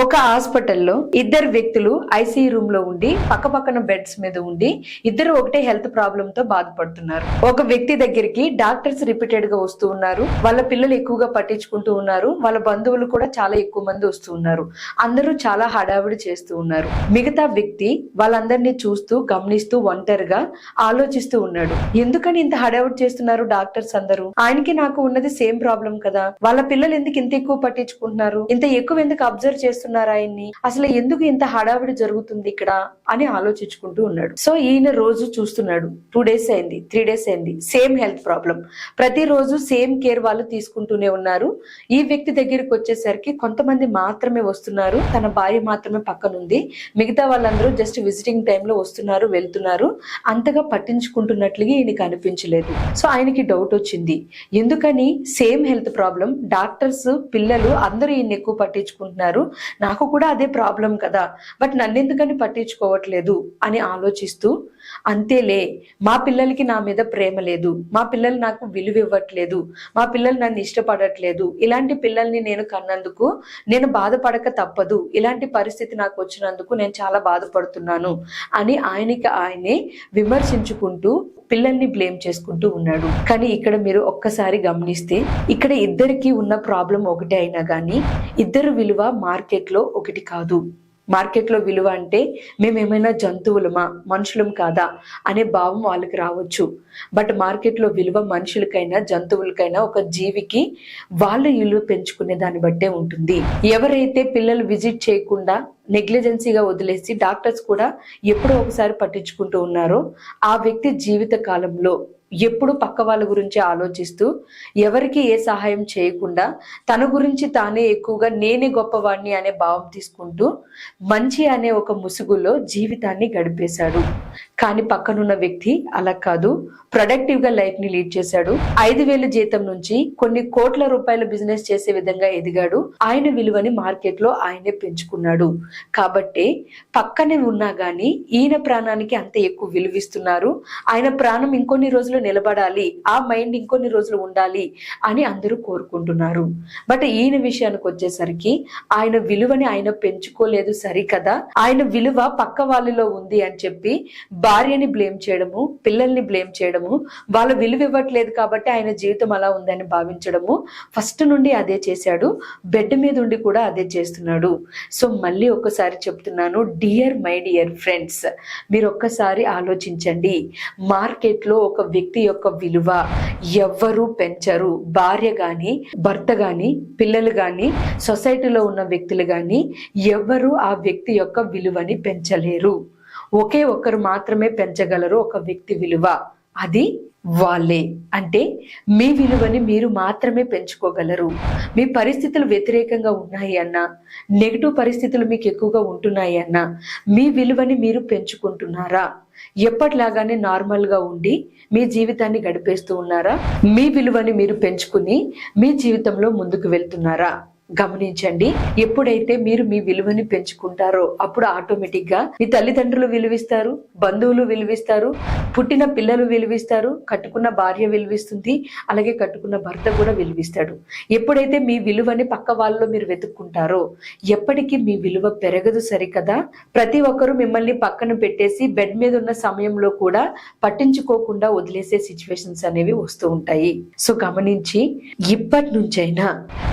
ఒక హాస్పిటల్లో ఇద్దరు వ్యక్తులు ఐసీయూ రూమ్ లో ఉండి పక్కపక్కన బెడ్స్ మీద ఉండి ఇద్దరు ఒకటే హెల్త్ ప్రాబ్లమ్ తో బాధపడుతున్నారు. ఒక వ్యక్తి దగ్గరికి డాక్టర్స్ రిపీటెడ్ గా వస్తూ ఉన్నారు. వాళ్ళ పిల్లలు ఎక్కువగా పట్టించుకుంటూ ఉన్నారు. వాళ్ళ బంధువులు కూడా చాలా ఎక్కువ మంది వస్తూ ఉన్నారు. అందరూ చాలా హడావిడి చేస్తూ ఉన్నారు. మిగతా వ్యక్తి వాళ్ళందరినీ చూస్తూ గమనిస్తూ ఒంటరిగా ఆలోచిస్తూ ఉన్నాడు. ఎందుకని ఇంత హడావిడి చేస్తున్నారు డాక్టర్స్ అందరూ? ఆయనకి నాకు ఉన్నది సేమ్ ప్రాబ్లం కదా, వాళ్ళ పిల్లలు ఎందుకు ఇంత ఎక్కువ పట్టించుకుంటున్నారు, ఇంత ఎక్కువ ఎందుకు అబ్జర్వ్ చేస్తున్నారు ఆయన్ని, అసలు ఎందుకు ఇంత హడావిడి జరుగుతుంది ఇక్కడ అని ఆలోచించుకుంటూ ఉన్నాడు. సో ఈయన రోజు చూస్తున్నాడు. 2 days అయింది, 3 days అయింది, సేమ్ హెల్త్ ప్రాబ్లం. ప్రతిరోజు సేమ్ కేర్ వాళ్ళు తీసుకుంటూనే ఉన్నారు. ఈ వ్యక్తి దగ్గరికి వచ్చేసరికి కొంతమంది మాత్రమే వస్తున్నారు. తన భార్య మాత్రమే పక్కనుంది. మిగతా వాళ్ళందరూ జస్ట్ విజిటింగ్ టైంలో వస్తున్నారు, వెళ్తున్నారు. అంతగా పట్టించుకుంటున్నట్లుగా ఈయనకి అనిపించలేదు. సో ఆయనకి డౌట్ వచ్చింది, ఎందుకని సేమ్ హెల్త్ ప్రాబ్లం, డాక్టర్స్ పిల్లలు అందరూ ఈయన ఎక్కువ పట్టించుకుంటున్నారు, నాకు కూడా అదే ప్రాబ్లం కదా, బట్ నన్నెందుకని పట్టించుకోవట్లేదు అని ఆలోచిస్తూ, అంతేలే మా పిల్లలకి నా మీద ప్రేమ లేదు, మా పిల్లలు నాకు విలువ ఇవ్వట్లేదు, మా పిల్లలు నన్ను ఇష్టపడట్లేదు, ఇలాంటి పిల్లల్ని నేను కన్నందుకు నేను బాధపడక తప్పదు, ఇలాంటి పరిస్థితి నాకు వచ్చినందుకు నేను చాలా బాధపడుతున్నాను అని ఆయనకి ఆయనే విమర్శించుకుంటూ పిల్లల్ని బ్లేమ్ చేసుకుంటూ ఉన్నాడు. కానీ ఇక్కడ మీరు ఒక్కసారి గమనిస్తే ఇక్కడ ఇద్దరికి ఉన్న ప్రాబ్లం ఒకటే అయినా కానీ ఇద్దరు విలువ మార్కెట్లో ఒకటి కాదు. మార్కెట్లో విలువ అంటే మేమేమైనా జంతువులమా, మనుషులం కాదా అనే భావం వాళ్ళకి రావచ్చు. బట్ మార్కెట్లో విలువ మనుషులకైనా జంతువులకైనా ఒక జీవికి వాళ్ళు విలువ పెంచుకునే దాన్ని బట్టే ఉంటుంది. ఎవరైతే పిల్లలు విజిట్ చేయకుండా నెగ్లిజెన్సీగా వదిలేసి డాక్టర్స్ కూడా ఎప్పుడో ఒకసారి పట్టించుకుంటూ ఉన్నారో ఆ వ్యక్తి జీవిత కాలంలో ఎప్పుడు పక్క వాళ్ళ గురించి ఆలోచిస్తూ ఎవరికి ఏ సహాయం చేయకుండా తన గురించి తానే ఎక్కువగా నేనే గొప్పవాడిని అనే భావం తీసుకుంటూ మంచి అనే ఒక ముసుగులో జీవితాన్ని గడిపేశాడు. కానీ పక్కనున్న వ్యక్తి అలా కాదు, ప్రొడక్టివ్ గా లైఫ్ ని లీడ్ చేశాడు. 5,000 జీతం నుంచి కొన్ని కోట్ల రూపాయల బిజినెస్ చేసే విధంగా ఎదిగాడు. ఆయన విలువని మార్కెట్ లో ఆయనే పెంచుకున్నాడు. కాబట్టి పక్కనే ఉన్నా గానీ ఈయన ప్రాణానికి అంత ఎక్కువ విలువిస్తున్నారు. ఆయన ప్రాణం ఇంకొన్ని రోజులు నిలబడాలి, ఆ మైండ్ ఇంకొన్ని రోజులు ఉండాలి అని అందరూ కోరుకుంటున్నారు. బట్ ఈయన విషయానికి వచ్చేసరికి ఆయన విలువని ఆయన పెంచుకోలేదు సరికదా, ఆయన విలువ పక్క వాళ్ళలో ఉంది అని చెప్పి భార్యని బ్లేమ్ చేయడము, పిల్లల్ని బ్లేమ్ చేయడము, వాళ్ళ విలువ ఇవ్వట్లేదు కాబట్టి ఆయన జీవితం అలా ఉందని భావించడము, ఫస్ట్ నుండి అదే చేశాడు. బెడ్ మీద ఉండి కూడా అదే చేస్తున్నాడు. సో మళ్ళీ ఒక్కసారి చెప్తున్నాను, మై డియర్ ఫ్రెండ్స్, మీరు ఒక్కసారి ఆలోచించండి. మార్కెట్లో ఒక వ్యక్తి యొక్క విలువ ఎవ్వరూ పెంచరు. భార్య గాని, భర్త గాని, పిల్లలు గాని, సొసైటీలో ఉన్న వ్యక్తులు గాని ఎవ్వరూ ఆ వ్యక్తి యొక్క విలువని పెంచలేరు. ఒకే ఒక్కరు మాత్రమే పెంచగలరు ఒక వ్యక్తి విలువ, అది వాళ్ళే. అంటే మీ విలువని మీరు మాత్రమే పెంచుకోగలరు. మీ పరిస్థితులు వ్యతిరేకంగా ఉన్నాయి అన్నా, నెగిటివ్ పరిస్థితులు మీకు ఎక్కువగా ఉంటున్నాయి అన్నా, మీ విలువని మీరు పెంచుకుంటున్నారా? ఎప్పటిలాగానే నార్మల్ గా ఉండి మీ జీవితాన్ని గడిపేస్తూ ఉన్నారా? మీ విలువని మీరు పెంచుకుని మీ జీవితంలో ముందుకు వెళ్తున్నారా? గమనించండి. ఎప్పుడైతే మీరు మీ విలువని పెంచుకుంటారో అప్పుడు ఆటోమేటిక్ గా మీ తల్లిదండ్రులు విలువిస్తారు, బంధువులు విలువిస్తారు, పుట్టిన పిల్లలు విలువిస్తారు, కట్టుకున్న భార్య విలువిస్తుంది, అలాగే కట్టుకున్న భర్త కూడా విలువిస్తాడు. ఎప్పుడైతే మీ విలువని పక్క వాళ్ళలో మీరు వెతుక్కుంటారో ఎప్పటికీ మీ విలువ పెరగదు సరికదా. ప్రతి ఒక్కరు మిమ్మల్ని పక్కన పెట్టేసి బెడ్ మీద ఉన్న సమయంలో కూడా పట్టించుకోకుండా వదిలేసే సిచ్యువేషన్స్ అనేవి వస్తూ ఉంటాయి. సో గమనించి ఇప్పటి నుంచైనా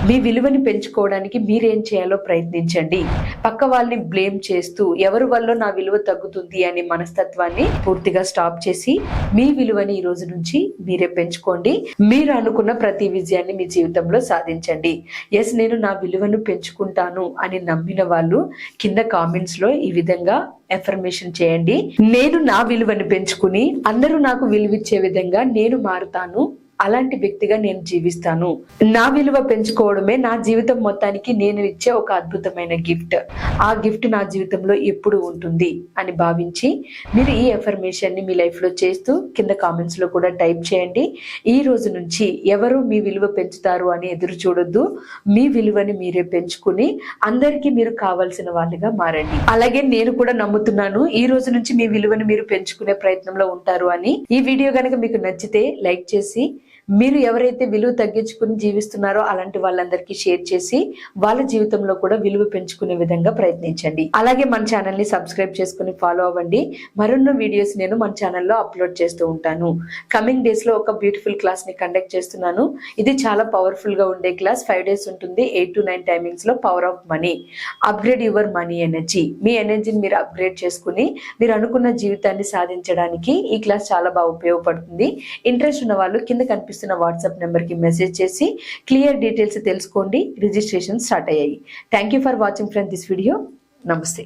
మీ విలువని పెంచుకోవడానికి మీరేం చేయాలో ప్రయత్నించండి. పక్క వాళ్ళని బ్లేమ్ చేస్తూ ఎవరి వల్ల నా విలువ తగ్గుతుంది అనే మనస్తత్వాన్ని పూర్తిగా స్టాప్ చేసి మీ విలువని ఈ రోజు నుంచి మీరే పెంచుకోండి. మీరు అనుకున్న ప్రతి విజయాన్ని మీ జీవితంలో సాధించండి. ఎస్, నేను నా విలువను పెంచుకుంటాను అని నమ్మిన వాళ్ళు కింద కామెంట్స్ లో ఈ విధంగా ఎఫర్మేషన్ చేయండి. నేను నా విలువను పెంచుకుని అందరూ నాకు విలువిచ్చే విధంగా నేను మారుతాను, అలాంటి వ్యక్తిగా నేను జీవిస్తాను. నా విలువ పెంచుకోవడమే నా జీవితం మొత్తానికి నేను ఇచ్చే ఒక అద్భుతమైన గిఫ్ట్. ఆ గిఫ్ట్ నా జీవితంలో ఎప్పుడు ఉంటుంది అని భావించి మీరు ఈ ఎఫర్మేషన్ ని మీ లైఫ్ లో చేస్తూ కింద కామెంట్స్ లో కూడా టైప్ చేయండి. ఈ రోజు నుంచి ఎవరు మీ విలువ పెంచుతారు అని ఎదురు చూడొద్దు. మీ విలువని మీరే పెంచుకుని అందరికీ మీరు కావాల్సిన వాళ్ళుగా మారండి. అలాగే నేను కూడా నమ్ముతున్నాను ఈ రోజు నుంచి మీ విలువని మీరు పెంచుకునే ప్రయత్నంలో ఉంటారు అని. ఈ వీడియో కనుక మీకు నచ్చితే లైక్ చేసి మీరు ఎవరైతే విలువ తగ్గించుకుని జీవిస్తున్నారో అలాంటి వాళ్ళందరికీ షేర్ చేసి వాళ్ళ జీవితంలో కూడా విలువ పెంచుకునే విధంగా ప్రయత్నించండి. అలాగే మన ఛానల్ ని సబ్స్క్రైబ్ చేసుకుని ఫాలో అవ్వండి. మరెన్నో వీడియోస్ నేను మన ఛానల్లో అప్లోడ్ చేస్తూ ఉంటాను. కమింగ్ డేస్ లో ఒక బ్యూటిఫుల్ క్లాస్ ని కండక్ట్ చేస్తున్నాను. ఇది చాలా పవర్ఫుల్ గా ఉండే క్లాస్. 5 days ఉంటుంది. 8 to 9 టైమింగ్స్ లో power of money. Upgrade your money energy. మీ ఎనర్జీని మీరు అప్గ్రేడ్ చేసుకుని మీరు అనుకున్న జీవితాన్ని సాధించడానికి ఈ క్లాస్ చాలా బాగా ఉపయోగపడుతుంది. ఇంట్రెస్ట్ ఉన్న వాళ్ళు కింద కనిపిస్తున్న వాట్సాప్ నెంబర్ కి మెసేజ్ చేసి క్లియర్ డీటెయిల్స్ తెలుసుకోండి. రిజిస్ట్రేషన్ స్టార్ట్ అయ్యాయి. Thank you for watching friends this video. నమస్తే.